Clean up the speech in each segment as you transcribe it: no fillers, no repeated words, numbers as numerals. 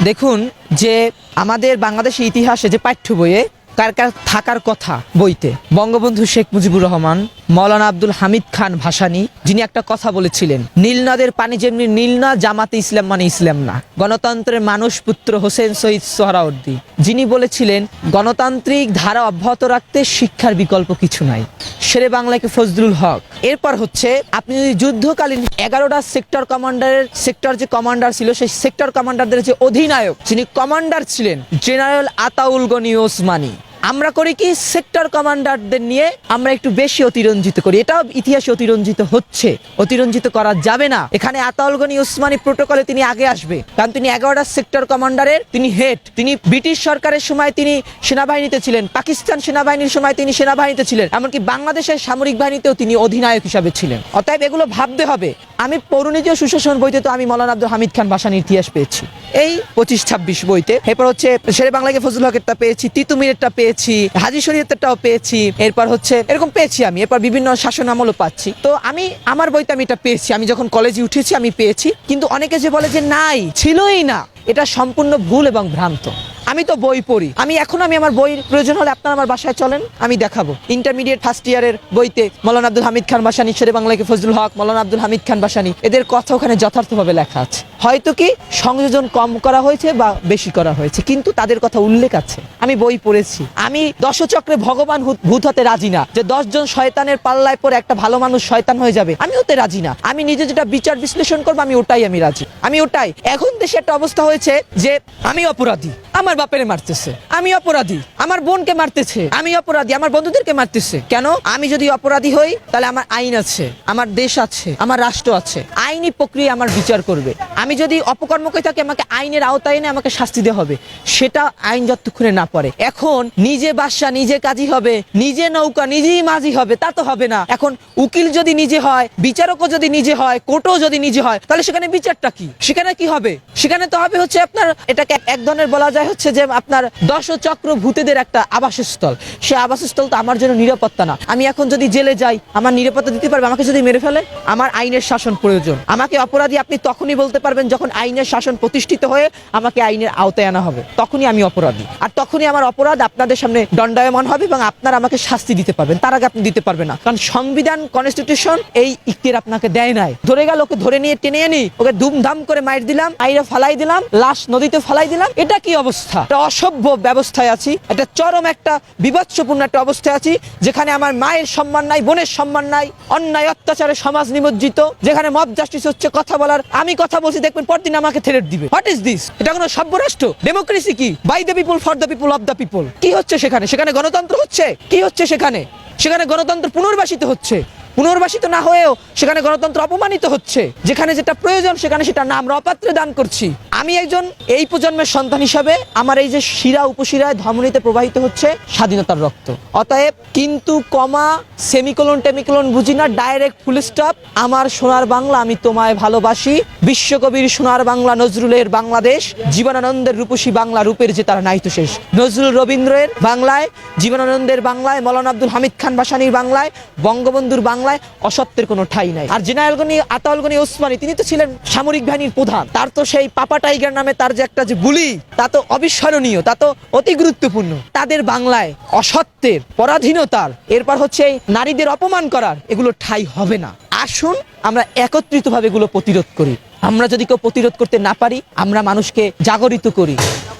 দেখুন যে আমাদের বাংলাদেশের ইতিহাসে যে পাঠ্য বইয়ে কার কার থাকার কথা বইতে বঙ্গবন্ধু শেখ মুজিবুর রহমান, মৌলানা আব্দুল হামিদ খান ভাসানী, যিনি একটা কথা বলেছিলেন, নীলনদের পানি যেমনি নীল না, জামাতে ইসলাম মানে ইসলাম না। গণতন্ত্রের মানুষ পুত্র হোসেন শহীদ সোহরাওয়ার্দী, যিনি বলেছিলেন গণতান্ত্রিক ধারা অব্যাহত রাখতে শিক্ষার বিকল্প কিছু নাই। শেরে বাংলাকে ফজলুল হক। এরপর হচ্ছে আপনি যদি যুদ্ধকালীন 11টা সেক্টর কমান্ডারের সেক্টর যে কমান্ডার ছিল, সেই সেক্টর কমান্ডারদের যে অধিনায়ক যিনি কমান্ডার ছিলেন জেনারেল আতাউল গনি ওসমানী। আমরা করি কি, সেক্টর কমান্ডারদের নিয়ে আমরা একটু বেশি অতিরঞ্জিত করি। এটাও ইতিহাসে অতিরঞ্জিত হচ্ছে, অতিরঞ্জিত করা যাবে না। এখানে আতাউল গনি ওসমানী প্রোটোকলে তিনি আগে আসবে, কারণ তিনি 11টা সেক্টর কমান্ডারের তিনি হেড। তিনি ব্রিটিশ সরকারের সময় তিনি সেনাবাহিনীতে ছিলেন, পাকিস্তান সেনাবাহিনীর সময় তিনি সেনাবাহিনীতে ছিলেন, এমনকি বাংলাদেশের সামরিক বাহিনীতেও তিনি অধিনায়ক হিসাবে ছিলেন। অতএব এগুলো ভাবতে হবে। আমি পৌরনীতি ও সুশাসন বইতে তো আমি মৌলানা আব্দুল হামিদ খান ভাসানীর ইতিহাস পেয়েছি, এই 25-26 বইতে। এরপর হচ্ছে শেরে বাংলাকে ফজলুল হকেরটা পেয়েছি, তিতুমিরেরটা পেয়েছি, হাজী শরীয়তেরটাও পেয়েছি, এরপর হচ্ছে এরকম পেয়েছি আমি। এরপর বিভিন্ন শাসন আমলও পাচ্ছি। তো আমি আমার বইতে আমি এটা পেয়েছি, আমি যখন কলেজে উঠেছি আমি পেয়েছি। কিন্তু অনেকে যে বলে যে নাই, ছিলই না, এটা সম্পূর্ণ ভুল এবং ভ্রান্ত। আমি তো বই পড়ি, আমি আমার বইয়ের প্রয়োজন হলে আপনারা আমার বাসায় চলেন, আমি দেখাবো। ইন্টারমিডিয়েট ফার্স্ট ইয়ারের বইতে মৌলানা আব্দুল হামিদ খান ভাসানী, শেরে বাংলাকে ফজলুল হক, মৌলানা আব্দুল হামিদ খান ভাসানী, এদের কথা ওখানে যথার্থভাবে লেখা আছে। হয়তো কি সংযোজন কম করা হয়েছে বা বেশি করা হয়েছে, কিন্তু তাদের কথা উল্লেখ আছে। আমি বই পড়েছি। আমি দশচক্রে ভগবান ভূত হতে রাজি না, যে 10 জন শয়তানের পাল্লায় পরে একটা ভালো মানুষ শয়তান হয়ে যাবে, আমি হতে রাজি না। আমি নিজে যেটা বিচার বিশ্লেষণ করবো আমি রাজি। আমি ওটাই। এখন দেশে একটা অবস্থা হয়েছে যে আমি অপরাধী, আমার বাপেরে মারতেছে, আমি অপরাধী, আমার বোনকে মারতেছে, আমি অপরাধী, আমার বন্ধুদেরকে মারতেছে। কেন? আমি যদি অপরাধী হই তাহলে আমার আইন আছে, আমার দেশ আছে, আমার রাষ্ট্র আছে, আইনি প্রক্রিয়া আমার বিচার করবে। আমি যদি অপকর্ম করে থাকি, আমাকে আইনের আওতায় এনে আমাকে শাস্তি দেওয়া হবে, সেটা আইন যতক্ষণে না পড়ে। এখন নিজে বাদশা নিজে কাজী হবে, নিজে নৌকা নিজেই মাঝি হবে, তা তো হবে না। এখন উকিল যদি নিজে হয়, বিচারকও যদি নিজে হয়, কোর্টও যদি নিজে হয়, তাহলে সেখানে বিচারটা কি? সেখানে কি হবে? সেখানে তো হবে হচ্ছে আপনার, এটাকে এক ধরনের বলা যায় হচ্ছে যে আপনার দশচক্র ভূতেদের একটা আবাসস্থল। সে আবাসস্থল তো আমার জন্য নিরাপত্তা না। আমি এখন যদি জেলে যাই, আমার নিরাপত্তা দিতে পারবে? আমাকে যদি মেরে ফেলে, আমার আইনের শাসন প্রয়োজন। আমাকে অপরাধী আপনি তখনই বলতে পারবেন যখন আইনের শাসন প্রতিষ্ঠিত হয়ে আমাকে আইনের আওতায় আনা হবে, তখনই আমি অপরাধী। আর তখনই আমার অপরাধ আপনাদের সামনে দণ্ডায়মান হবে এবং আপনারা আমাকে শাস্তি দিতে পারবেন। তার আগে আপনি দিতে পারবেন না, কারণ সংবিধান, কনস্টিটিউশন এই ইখতিয়ার আপনাকে দেয় নাই। ধরে গেল, ওকে ধরে নিয়ে টেনে আনি, ওকে ধুমধাম করে মাইর দিলাম, আইরে ফালাই দিলাম, লাশ নদীতে ফালাই দিলাম। এটা কি অবস্থা? এটা অসভ্য ব্যবস্থায় আছি, এটা চরম একটা বিভৎসপূর্ণ একটা অবস্থায় আছি, যেখানে আমার মায়ের সম্মান নাই, বোনের সম্মান নাই, অন্যায় অত্যাচারে সমাজ নিমজ্জিত, যেখানে মব জাস্টিস হচ্ছে। কথা বলার, আমি কথা বলছি, দেখবেন পরদিন আমাকে থ্রেট দিবে। What is this? এটা কোনো সভ্য রাষ্ট্র? ডেমোক্রেসি কি? By the people, for the people, of the people. কি হচ্ছে সেখানে? সেখানে গণতন্ত্র হচ্ছে? কি হচ্ছে সেখানে? সেখানে গণতন্ত্র পুনর্বাসিত হচ্ছে। পুনর্বাসিত না হয়েও সেখানে গণতন্ত্র অপমানিত হচ্ছে। যেখানে যেটা প্রয়োজন সেখানে সেটা না আমরা অপাত্রে দান করছি। আমি একজন এই প্রজন্মের সন্তান হিসাবে আমার এই যে শিরা উপশিরায় ধমনীতে প্রবাহিত হচ্ছে স্বাধীনতার রক্ত। অতএব কিন্তু কমা, সেমিকোলন টেমিকোলন বুঝি না, ডাইরেক্ট ফুল স্টপ। আমার সোনার বাংলা, আমি তোমায় ভালোবাসি। বিশ্বকবির সোনার বাংলা, নজরুলের বাংলাদেশ, জীবনানন্দের রূপসী বাংলা, রূপের যে তার নাইতো শেষ। নজরুল রবীন্দ্রের বাংলায়, জীবনানন্দের বাংলায়, মৌলানা আব্দুল হামিদ খান ভাসানীর বাংলায়, বঙ্গবন্ধুর বাংলায় অসত্যের কোনো ঠাঁই নাই। আর জেনারেল গনি আতাউল গনি ওসমানী, তিনি তো ছিলেন সামরিক বাহিনীর প্রধান। তার তো সেই পাপা টাইগার নামে তার যে একটা যে বুলি, তা তো অবিস্মরণীয়, তা তো অতি গুরুত্বপূর্ণ। তাদের বাংলায় অসত্যের, পরাধীনতার, এরপর হচ্ছে নারীদের অপমান করার, এগুলো ঠাঁই হবে না। আসুন আমরা একত্রিতভাবে এগুলো প্রতিরোধ করি। আমরা যদি কেউ প্রতিরোধ করতে না পারি, আমরা মানুষকে জাগরিত করি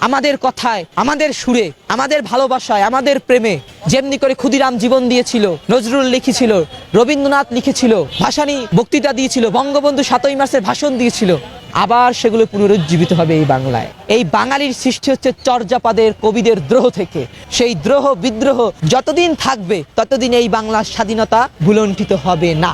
আমাদের কথায়, আমাদের সুরে, আমাদের ভালোবাসায়, আমাদের প্রেমে। যেমনি করে ক্ষুদিরাম জীবন দিয়েছিল, নজরুল লিখেছিল, রবীন্দ্রনাথ লিখেছিল, ভাসানী বক্তৃতা দিয়েছিল, বঙ্গবন্ধু 7ই মার্চের ভাষণ দিয়েছিল, আবার সেগুলো পুনরুজ্জীবিত হবে এই বাংলায়। এই বাঙালির সৃষ্টি হচ্ছে চর্যাপদের, কবিদের দ্রোহ থেকে। সেই দ্রোহ বিদ্রোহ যতদিন থাকবে ততদিন এই বাংলার স্বাধীনতা ভুলণ্ঠিত হবে না।